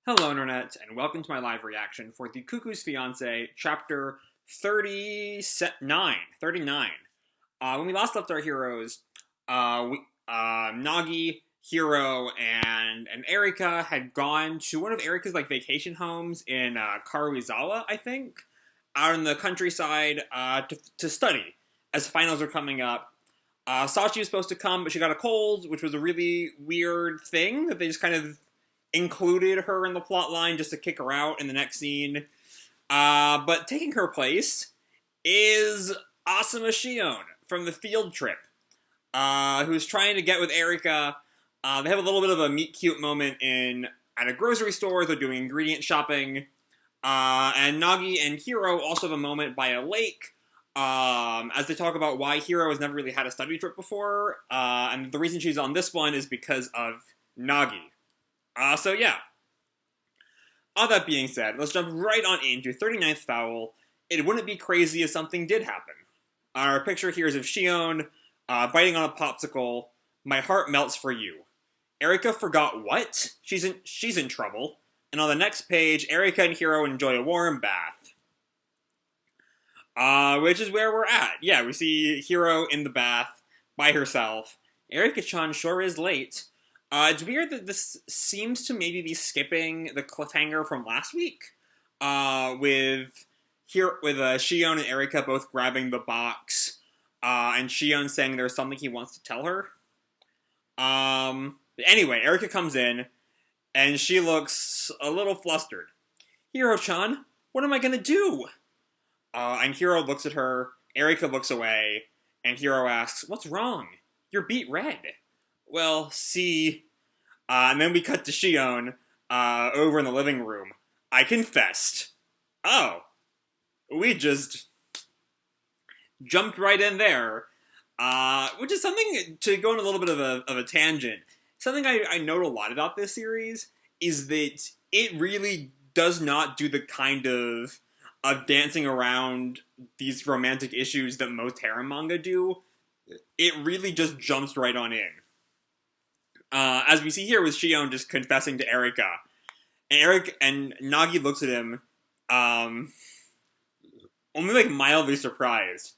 Hello, Internet, and welcome to my live reaction for the Cuckoo's Fiancee, chapter 39. When we last left our heroes, Nagi, Hiro, and Erika had gone to one of Erika's vacation homes in Karuizawa, I think, out in the countryside to study as finals are coming up. Sachi was supposed to come, but she got a cold, which was a really weird thing that they just kind of included her in the plot line just to kick her out in the next scene. But taking her place is Asuma Shion from the field trip, who's trying to get with Erika. They have a little bit of a meet-cute moment at a grocery store. They're doing ingredient shopping. And Nagi and Hiro also have a moment by a lake, as they talk about why Hiro has never really had a study trip before. And the reason she's on this one is because of Nagi. So yeah. All that being said, let's jump right on into 39th Foul. It wouldn't be crazy if something did happen. Our picture here is of Shion, biting on a popsicle. My heart melts for you. Erika forgot what? She's in trouble. And on the next page, Erika and Hiro enjoy a warm bath. Which is where we're at. Yeah, we see Hiro in the bath by herself. Erika-chan sure is late. It's weird that this seems to maybe be skipping the cliffhanger from last week, with Shion and Erika both grabbing the box, and Shion saying there's something he wants to tell her. Anyway, Erika comes in, and she looks a little flustered. Hiro-chan, what am I gonna do? And Hiro looks at her, Erika looks away, and Hiro asks, what's wrong? You're beet red. Well, see, and then we cut to Shion, over in the living room. I confessed. Oh, we just jumped right in there, which is something, to go on a little bit of a tangent, something I note a lot about this series is that it really does not do the kind of dancing around these romantic issues that most harem manga do. It really just jumps right on in. As we see here with Shion just confessing to Erika. And Nagi looks at him, only mildly surprised.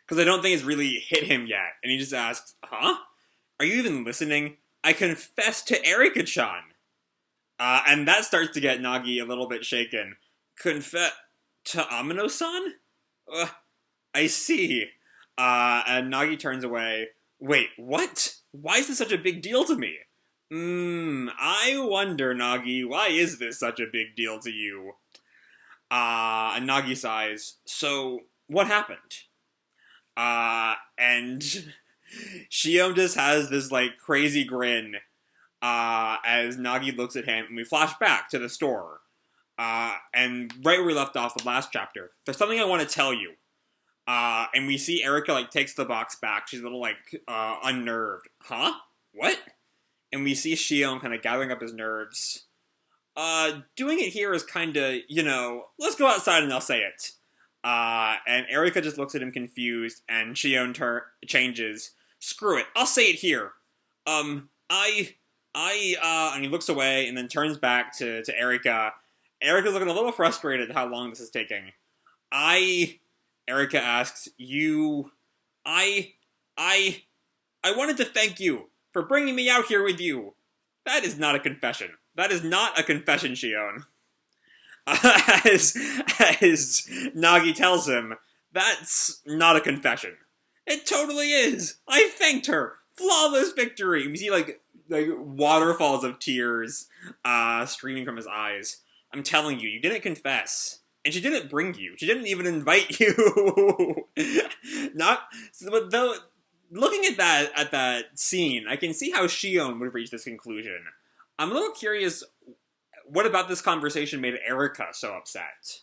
Because I don't think it's really hit him yet. And he just asks, huh? Are you even listening? I confessed to Erika-chan. And that starts to get Nagi a little bit shaken. Confess to Amino-san? I see. And Nagi turns away. Wait, what? Why is this such a big deal to me? I wonder, Nagi, why is this such a big deal to you? And Nagi sighs, so, what happened? And Shion just has this, crazy grin, as Nagi looks at him, and we flash back to the store. And right where we left off the last chapter, there's something I want to tell you. And we see Erika, takes the box back. She's a little, unnerved. Huh? What? And we see Shion kind of gathering up his nerves. Doing it here is kind of, let's go outside and I'll say it. And Erika just looks at him confused, and Shion changes. Screw it, I'll say it here. And he looks away and then turns back to Erika. Erika's looking a little frustrated at how long this is taking. Erika asks, I wanted to thank you for bringing me out here with you. That is not a confession. That is not a confession, Shion. As Nagi tells him, that's not a confession. It totally is. I thanked her. Flawless victory. We see, waterfalls of tears, streaming from his eyes. I'm telling you, you didn't confess. And she didn't bring you. She didn't even invite you. But though, looking at that scene, I can see how Shion would have reached this conclusion. I'm a little curious, what about this conversation made Erika so upset?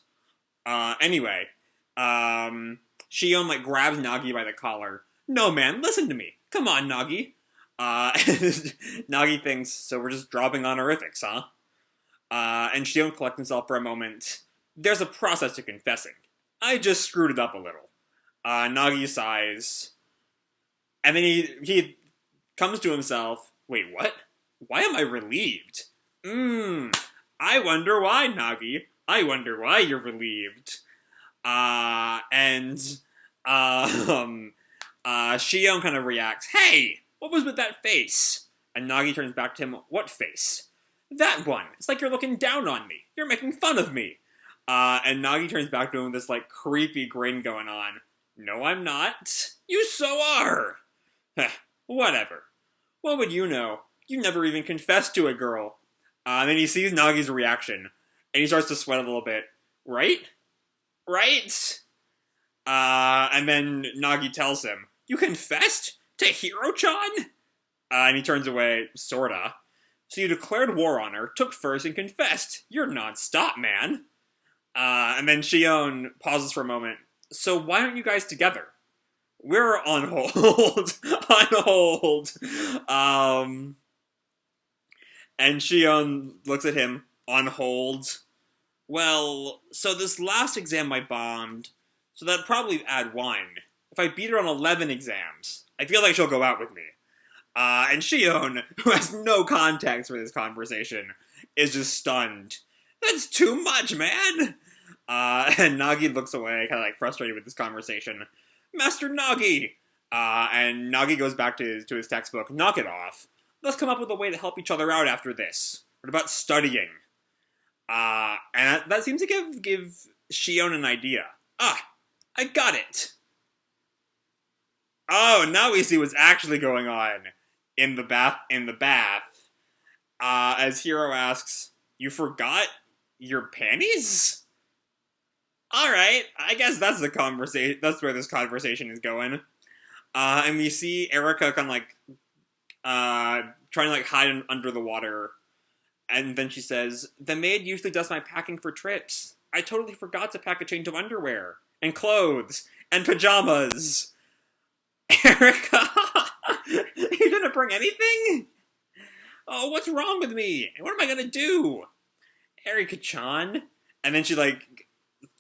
Anyway, Shion, grabs Nagi by the collar. No, man, listen to me. Come on, Nagi. Nagi thinks, so we're just dropping honorifics, huh? And Shion collects himself for a moment. There's a process to confessing. I just screwed it up a little. Nagi sighs. And then he comes to himself. Wait, what? Why am I relieved? I wonder why, Nagi. I wonder why you're relieved. And Shion kind of reacts, "Hey, what was with that face?" And Nagi turns back to him, "What face?" "That one. It's like you're looking down on me. You're making fun of me." And Nagi turns back to him with this, like, creepy grin going on. "No, I'm not. You so are." Whatever. What would you know? You never even confessed to a girl. And then he sees Nagi's reaction, and he starts to sweat a little bit. Right? Right? And then Nagi tells him, "You confessed? To Hiro-chan?" And he turns away, sorta. "So you declared war on her, took first, and confessed. You're non-stop, man." And then Shion pauses for a moment. "So why aren't you guys together?" "We're on hold." On hold. And Shion looks at him, on hold. "Well, so this last exam I bombed, so that'd probably add 1. If I beat her on 11 exams, I feel like she'll go out with me." And Shion, who has no context for this conversation, is just stunned. "That's too much, man!" And Nagi looks away, kind of like frustrated with this conversation. "Master Nagi!" And Nagi goes back to his textbook. "Knock it off. Let's come up with a way to help each other out after this. What about studying?" And that seems to give Shion an idea. I got it. Oh, now we see what's actually going on in the bath. As Hiro asks, "You forgot your panties?" Alright, I guess that's the conversation. That's where this conversation is going. And we see Erika kind of like, trying to like hide under the water. And then she says, "The maid usually does my packing for trips. I totally forgot to pack a change of underwear. And clothes. And pajamas." "Erika, you didn't bring anything? Oh, what's wrong with me? What am I gonna do? Erika-chan." And then she like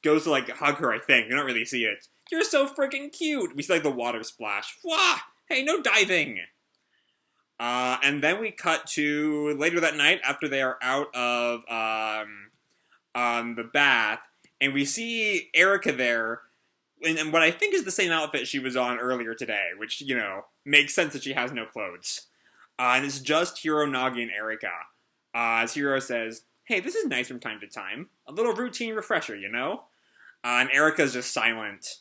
goes to like hug her, I think. You don't really see it. "You're so freaking cute." We see like the water splash. Wah! Hey, no diving. And then we cut to later that night after they are out of the bath, and we see Erika there in what I think is the same outfit she was on earlier today, which, you know, makes sense that she has no clothes. And it's just Hiro, Nagi, and Erika. As Hiro says, "Hey, this is nice from time to time. A little routine refresher, you know?" And Erika's just silent.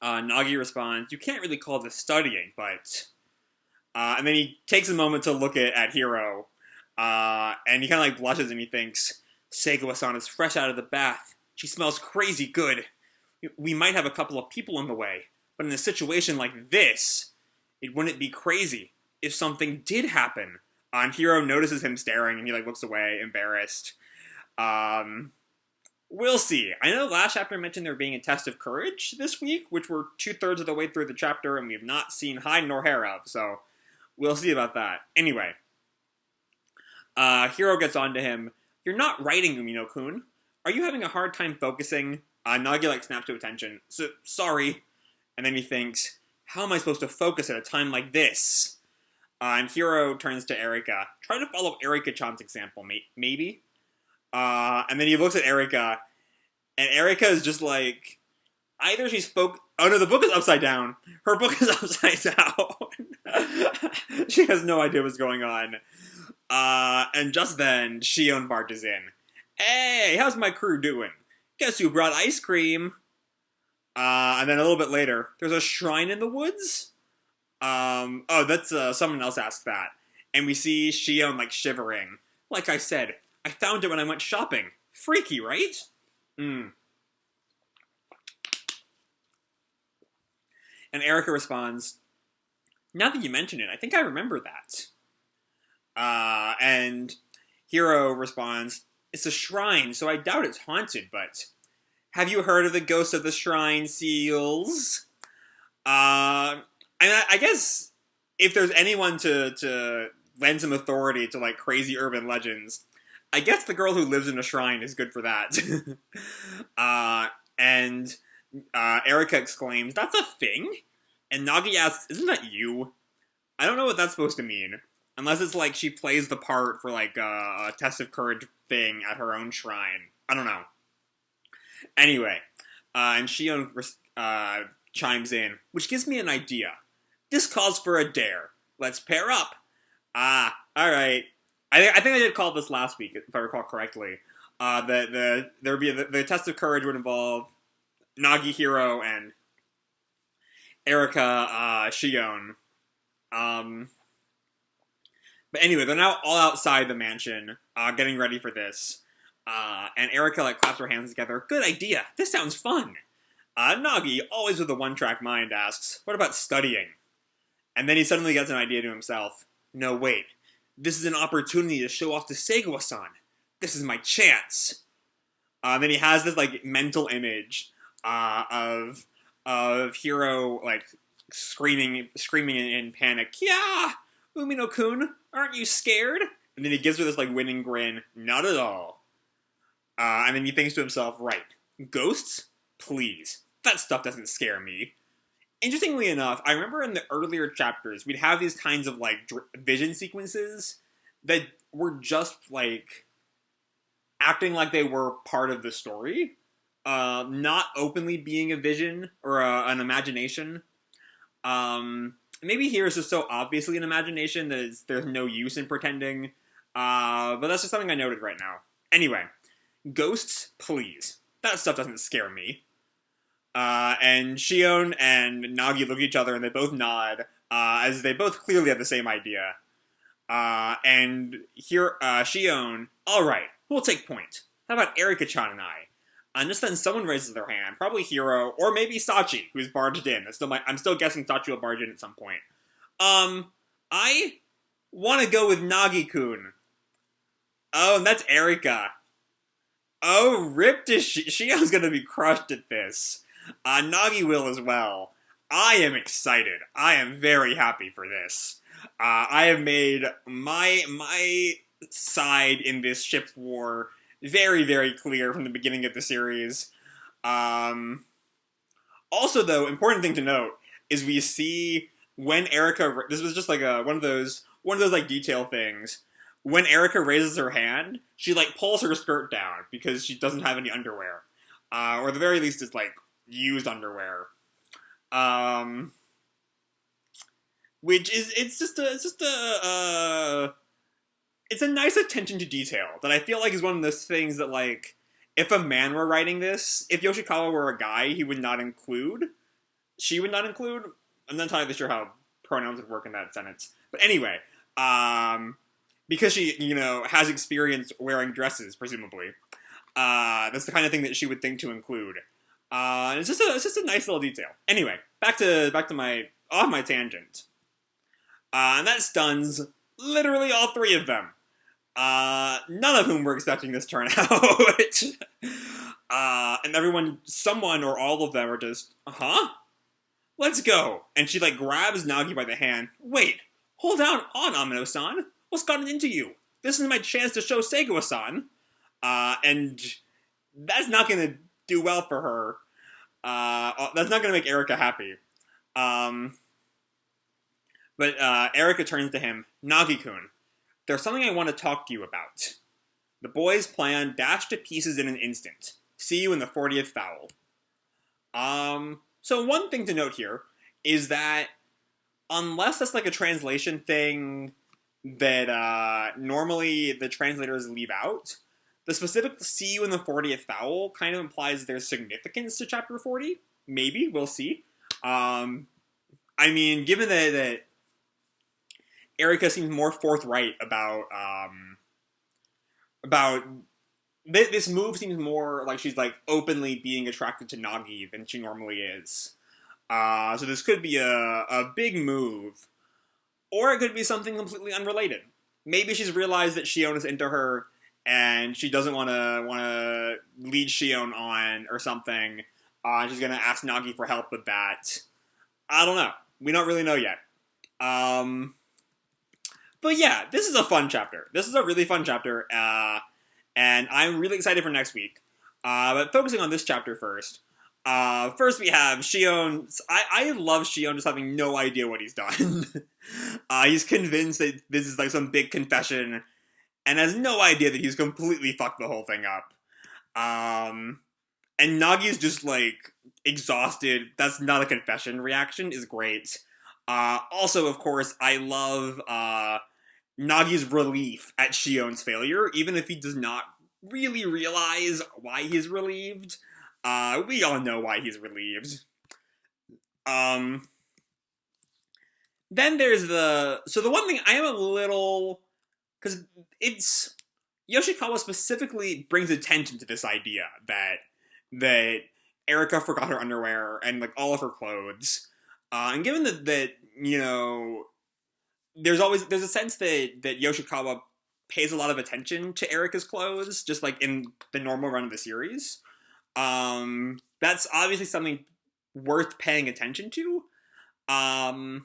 Nagi responds, "You can't really call this studying, but..." And then he takes a moment to look at Hiro, and he kind of like blushes and he thinks, "Segawa-san is fresh out of the bath. She smells crazy good. We might have a couple of people in the way, but in a situation like this, it wouldn't be crazy if something did happen." And Hiro notices him staring, and he like looks away, embarrassed. We'll see. I know last chapter mentioned there being a test of courage this week, which we're 2/3 of the way through the chapter, and we have not seen hide nor hair of, so we'll see about that. Anyway, Hiro gets on to him. "You're not writing, Umino-kun. Are you having a hard time focusing?" Nagi like snaps to attention. Sorry." And then he thinks, "How am I supposed to focus at a time like this?" And Hiro turns to Erika. "Try to follow Erika-chan's example, maybe?" And then he looks at Erika, and Erika is just like, either she spoke... Oh no, the book is upside down. Her book is upside down. She has no idea what's going on. And just then, Shion barges in. "Hey, how's my crew doing? Guess who brought ice cream?" And then a little bit later, "There's a shrine in the woods?" Oh, that's, someone else asked that. And we see Shion, like, shivering. "Like I said, I found it when I went shopping. Freaky, right?" And Erika responds, "Now that you mention it, I think I remember that." And Hiro responds, "It's a shrine, so I doubt it's haunted, but... have you heard of the ghost of the shrine seals?" And I guess if there's anyone to lend some authority to, like, crazy urban legends, I guess the girl who lives in a shrine is good for that. And Erika exclaims, "That's a thing?" And Nagi asks, "Isn't that you?" I don't know what that's supposed to mean. Unless it's like she plays the part for like a test of courage thing at her own shrine. I don't know. Anyway, and Shion chimes in, which gives me an idea. This calls for a dare. Let's pair up. Alright. I think I did call this last week, if I recall correctly. The test of courage would involve Nagi Hiro and Erika Shion. But anyway, they're now all outside the mansion, getting ready for this. And Erika like claps her hands together. Good idea. This sounds fun. Nagi, always with a one-track mind, asks, "What about studying?" And then he suddenly gets an idea to himself. No, wait. This is an opportunity to show off to Seigawa-san. This is my chance. Then he has this like mental image of Hiro like screaming in panic. Yeah, Umino-kun, aren't you scared? And then he gives her this like winning grin. Not at all. And then he thinks to himself, right, ghosts? Please. That stuff doesn't scare me. Interestingly enough, I remember in the earlier chapters, we'd have these kinds of, like, vision sequences that were just, like, acting like they were part of the story. Not openly being a vision or an imagination. Maybe here it's just so obviously an imagination that there's no use in pretending. But that's just something I noted right now. Anyway, ghosts, please. That stuff doesn't scare me. And Shion and Nagi look at each other and they both nod, as they both clearly have the same idea. And here, Shion, alright, we'll take point. How about Erika-chan and I? And just then someone raises their hand, probably Hiro, or maybe Sachi, who's barged in. I'm still guessing Sachi will barge in at some point. I want to go with Nagi-kun. Oh, and that's Erika. Oh, rip to Shion's gonna be crushed at this. Nagi will as well. I am excited. I am very happy for this. I have made my side in this ship war very, very clear from the beginning of the series. Also, though, important thing to note is we see when Erika. This was just like one of those like detail things. When Erika raises her hand, she like pulls her skirt down because she doesn't have any underwear, or at the very least, it's like used underwear. Which is it's a nice attention to detail that I feel like is one of those things that like if a man were writing this, if Yoshikawa were a guy, he would not include. She would not include. I'm not entirely sure how pronouns would work in that sentence, but anyway, because she, has experience wearing dresses, presumably. That's the kind of thing that she would think to include. It's just a nice little detail. Anyway, back to my tangent. And that stuns literally all three of them. None of whom were expecting this turnout. And someone or all of them are just, let's go. And she like grabs Nagi by the hand. Wait, hold on, Amino-san. What's gotten into you? This is my chance to show Seigawa-san. And that's not going to do well for her. That's not going to make Erika happy. But Erika turns to him. Nagi-kun, there's something I want to talk to you about. The boys' plan dashed to pieces in an instant. See you in the 40th foul. So one thing to note here is that unless that's like a translation thing that normally the translators leave out, the specific "see you in the 40th foul" kind of implies there's significance to Chapter 40. Maybe, we'll see. I mean, given that Erika seems more forthright about this move seems more like she's like openly being attracted to Nagi than she normally is. So this could be a big move, or it could be something completely unrelated. Maybe she's realized that Shion is into her, and she doesn't want to lead Shion on or something. She's gonna ask Nagi for help with that. I don't know. We don't really know yet. But yeah, this is a fun chapter. This is a really fun chapter, and I'm really excited for next week. But focusing on this chapter first, First we have Shion. I love Shion just having no idea what he's done. He's convinced that this is like some big confession, and has no idea that he's completely fucked the whole thing up. And Nagi's just like exhausted. That's not a confession reaction is great. Also, of course, I love Nagi's relief at Shion's failure, even if he does not really realize why he's relieved. We all know why he's relieved. Then there's the one thing I am a little, because it's Yoshikawa specifically brings attention to this idea that Erika forgot her underwear and like all of her clothes, and given that you know there's a sense that Yoshikawa pays a lot of attention to Erika's clothes, just like in the normal run of the series. That's obviously something worth paying attention to. And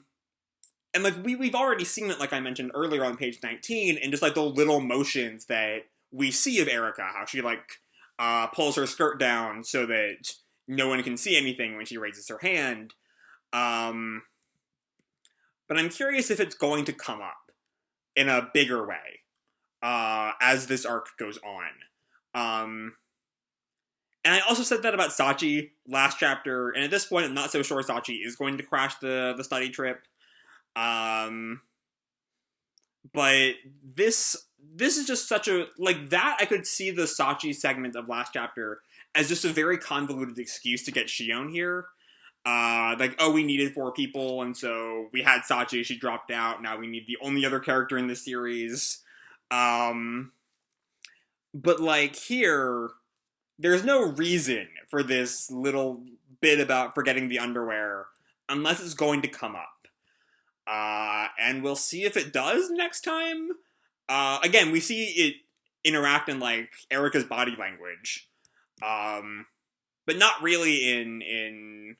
like we've already seen it, like I mentioned earlier on page 19, and just like the little motions that we see of Erika, how she like pulls her skirt down so that no one can see anything when she raises her hand. But I'm curious if it's going to come up in a bigger way as this arc goes on. And I also said that about Sachi last chapter, and at this point I'm not so sure Sachi is going to crash the study trip. But this is just such a, like, that I could see the Sachi segment of last chapter as just a very convoluted excuse to get Shion here. Like, oh, we needed 4 people, and so we had Sachi, she dropped out, now we need the only other character in this series. But, like, here, there's no reason for this little bit about forgetting the underwear, unless it's going to come up. And we'll see if it does next time. Again, we see it interact in, like, Erika's body language. But not really in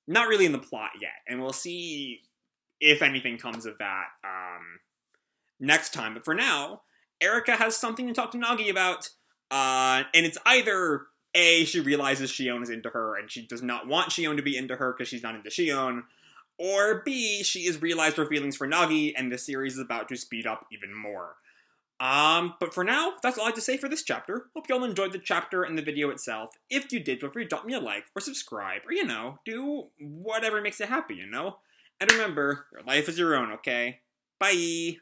the plot yet. And we'll see if anything comes of that, next time. But for now, Erika has something to talk to Nagi about, and it's either A, she realizes Shion is into her, and she does not want Shion to be into her because she's not into Shion, or B, she has realized her feelings for Nagi, and the series is about to speed up even more. But for now, that's all I have to say for this chapter. Hope you all enjoyed the chapter and the video itself. If you did, feel free to drop me a like, or subscribe, or, do whatever makes you happy, And remember, your life is your own, okay? Bye!